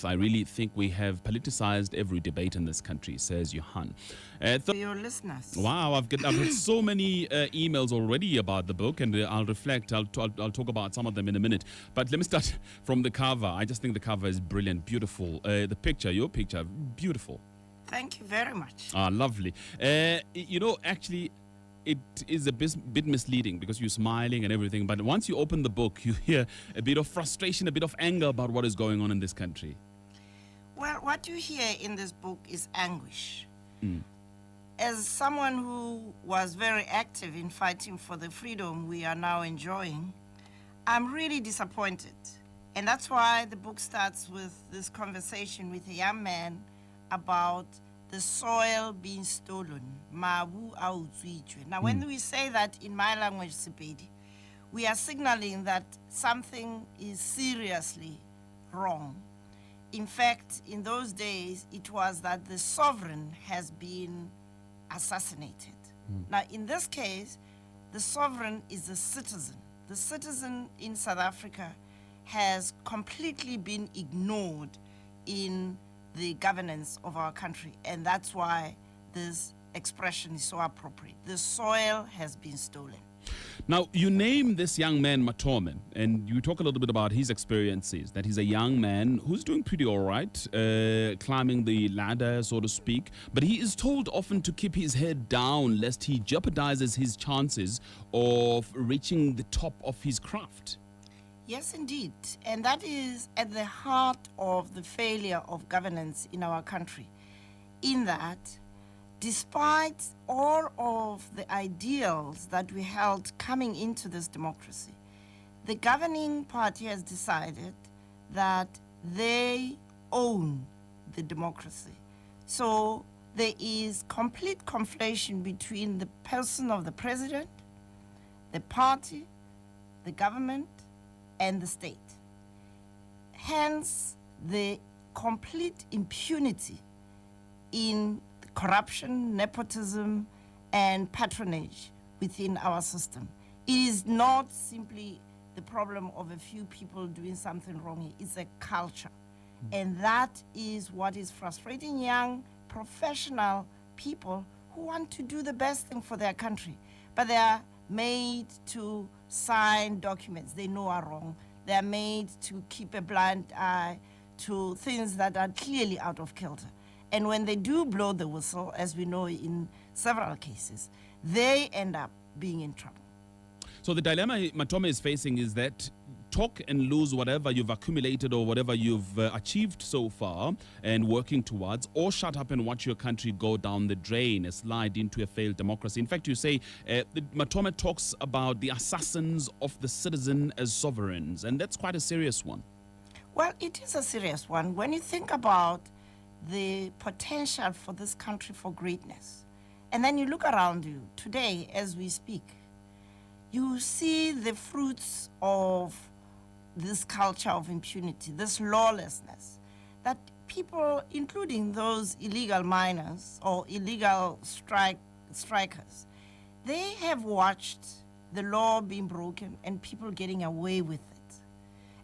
I really think we have politicized every debate in this country, says Johan. For your listeners. Wow, I've had so many emails already about the book, and I'll reflect. I'll talk about some of them in a minute. But let me start from the cover. I just think the cover is brilliant, beautiful. The picture, your picture, beautiful. Thank you very much. Lovely. Actually, it is a bit misleading because you're smiling and everything, but once you open the book, you hear a bit of frustration, a bit of anger about what is going on in this country. Well, what you hear in this book is anguish. As someone who was very active in fighting for the freedom we are now enjoying, I'm really disappointed. And that's why the book starts with this conversation with a young man about the soil being stolen. Now, when we say that in my language, Sepedi, we are signaling that something is seriously wrong. In fact, in those days, it was that the sovereign has been assassinated. Now, in this case, the sovereign is the citizen. The citizen in South Africa has completely been ignored in the governance of our country, and that's why this expression is so appropriate. The soil has been stolen. Now, you name this young man Matome, and you talk a little bit about his experiences, that he's a young man who's doing pretty all right, climbing the ladder, so to speak, but he is told often to keep his head down lest he jeopardizes his chances of reaching the top of his craft. Yes, indeed. And that is at the heart of the failure of governance in our country, in that despite all of the ideals that we held coming into this democracy, the governing party has decided that they own the democracy. So there is complete conflation between the person of the president, the party, the government, and the state. Hence, the complete impunity in corruption, nepotism, and patronage within our system. It is not simply the problem of a few people doing something wrong. It's a culture. And that is what is frustrating young, professional people who want to do the best thing for their country. But they are made to sign documents they know are wrong. They are made to keep a blind eye to things that are clearly out of kilter. And when they do blow the whistle, as we know in several cases, they end up being in trouble. So the dilemma Matome is facing is that talk and lose whatever you've accumulated or whatever you've achieved so far and working towards, or shut up and watch your country go down the drain, a slide into a failed democracy. In fact, you say Matome talks about the assassins of the citizen as sovereigns, and that's quite a serious one. Well, it is a serious one. When you think about the potential for this country for greatness, and then you look around you today as we speak, you see the fruits of this culture of impunity, this lawlessness, that people, including those illegal miners or illegal strikers, they have watched the law being broken and people getting away with it.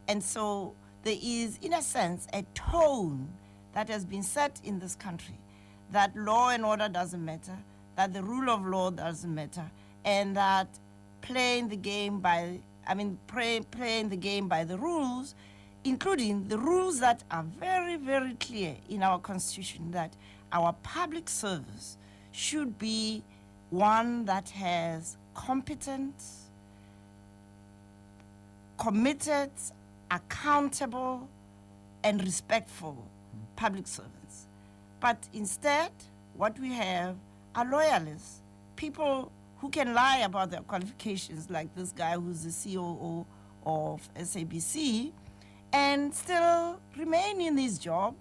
And so there is, in a sense, a tone that has been set in this country that law and order doesn't matter, that the rule of law doesn't matter, and that playing the game by the rules, including the rules that are very, very clear in our Constitution, that our public service should be one that has competent, committed, accountable, and respectful public servants. But instead, what we have are loyalists, people who can lie about their qualifications, like this guy who's the COO of SABC, and still remain in his job,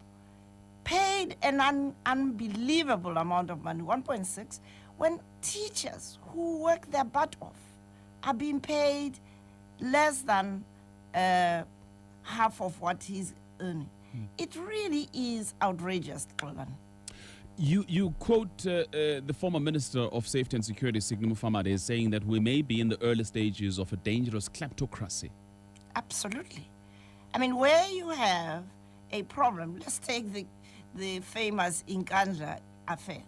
paid an unbelievable amount of money, 1.6, when teachers who work their butt off are being paid less than half of what he's earning. It really is outrageous, Roland. You quote the former Minister of Safety and Security, Signe Mufamadi, as saying that we may be in the early stages of a dangerous kleptocracy. Absolutely. I mean, where you have a problem. Let's take the famous Inkandla affair.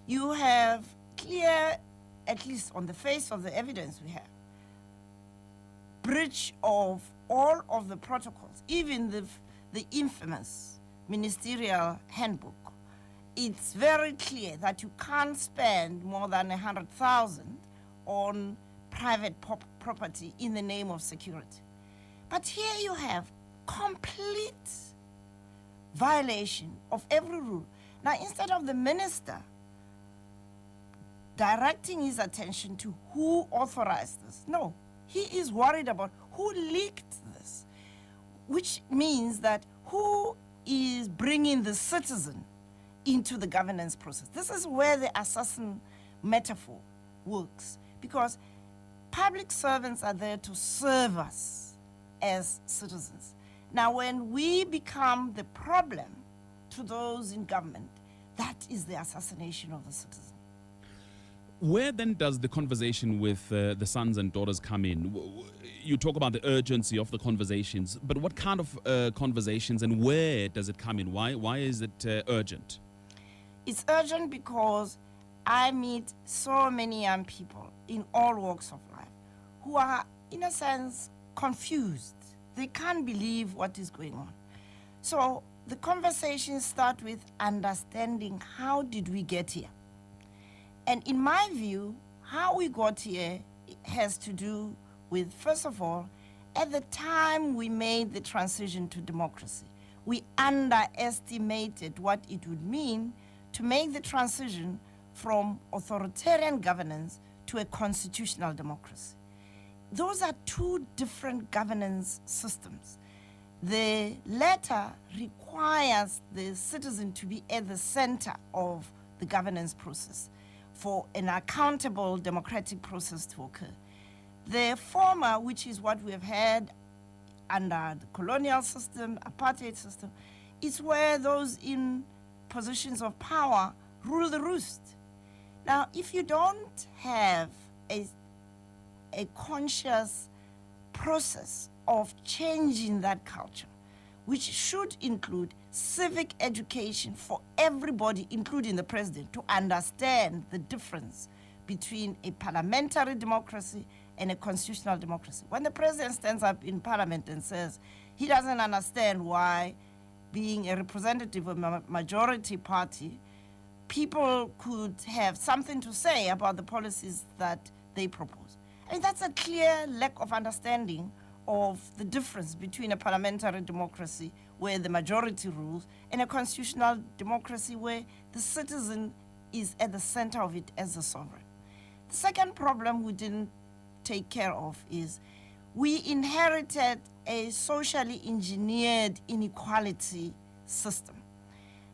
You have clear, at least on the face of the evidence we have, breach of all of the protocols, even the infamous ministerial handbook. It's very clear that you can't spend more than 100,000 on private property in the name of security. But here you have complete violation of every rule. Now, instead of the minister directing his attention to who authorized this, no, he is worried about who leaked this, which means that who is bringing the citizen into the governance process. This is where the assassin metaphor works, because public servants are there to serve us as citizens. Now, when we become the problem to those in government, that is the assassination of the citizen. Where then does the conversation with the sons and daughters come in? You talk about the urgency of the conversations, but what kind of conversations and where does it come in? Why is it urgent? It's urgent because I meet so many young people in all walks of life who are, in a sense, confused. They can't believe what is going on. So the conversations start with understanding, how did we get here? And in my view, how we got here has to do with, first of all, at the time we made the transition to democracy, we underestimated what it would mean to make the transition from authoritarian governance to a constitutional democracy. Those are two different governance systems. The latter requires the citizen to be at the center of the governance process for an accountable democratic process to occur. The former, which is what we have had under the colonial system, apartheid system, is where those in positions of power rule the roost. Now, if you don't have a conscious process of changing that culture, which should include civic education for everybody, including the president, to understand the difference between a parliamentary democracy and a constitutional democracy. When the president stands up in parliament and says he doesn't understand why, being a representative of a majority party, people could have something to say about the policies that they propose. I mean, that's a clear lack of understanding of the difference between a parliamentary democracy where the majority rules and a constitutional democracy where the citizen is at the center of it as the sovereign. The second problem we didn't take care of is we inherited a socially engineered inequality system.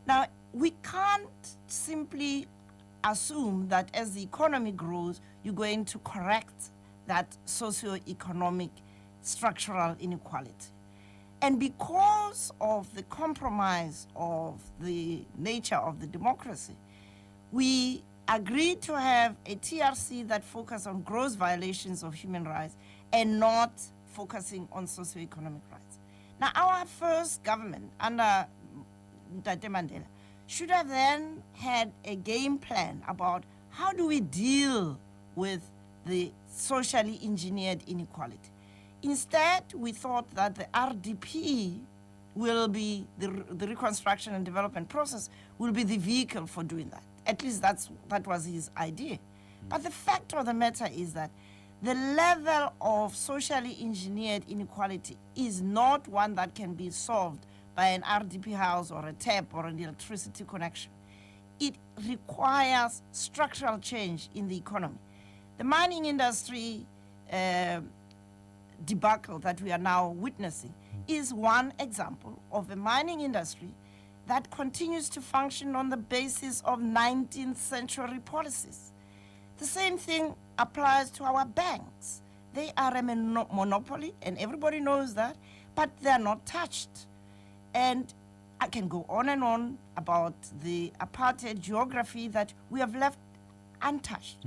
Now, we can't simply assume that as the economy grows, you're going to correct that socio-economic structural inequality. And because of the compromise of the nature of the democracy, we agreed to have a TRC that focused on gross violations of human rights and not focusing on socio-economic rights. Now, our first government under Tate Mandela should have then had a game plan about how do we deal with the socially engineered inequality. Instead, we thought that the RDP will be, the reconstruction and development process will be the vehicle for doing that. At least that was his idea. But the fact of the matter is that the level of socially engineered inequality is not one that can be solved by an RDP house or a tap or an electricity connection. It requires structural change in the economy. The mining industry debacle that we are now witnessing is one example of a mining industry that continues to function on the basis of 19th century policies. The same thing applies to our banks. They are a monopoly, and everybody knows that, but they're not touched. And I can go on and on about the apartheid geography that we have left untouched.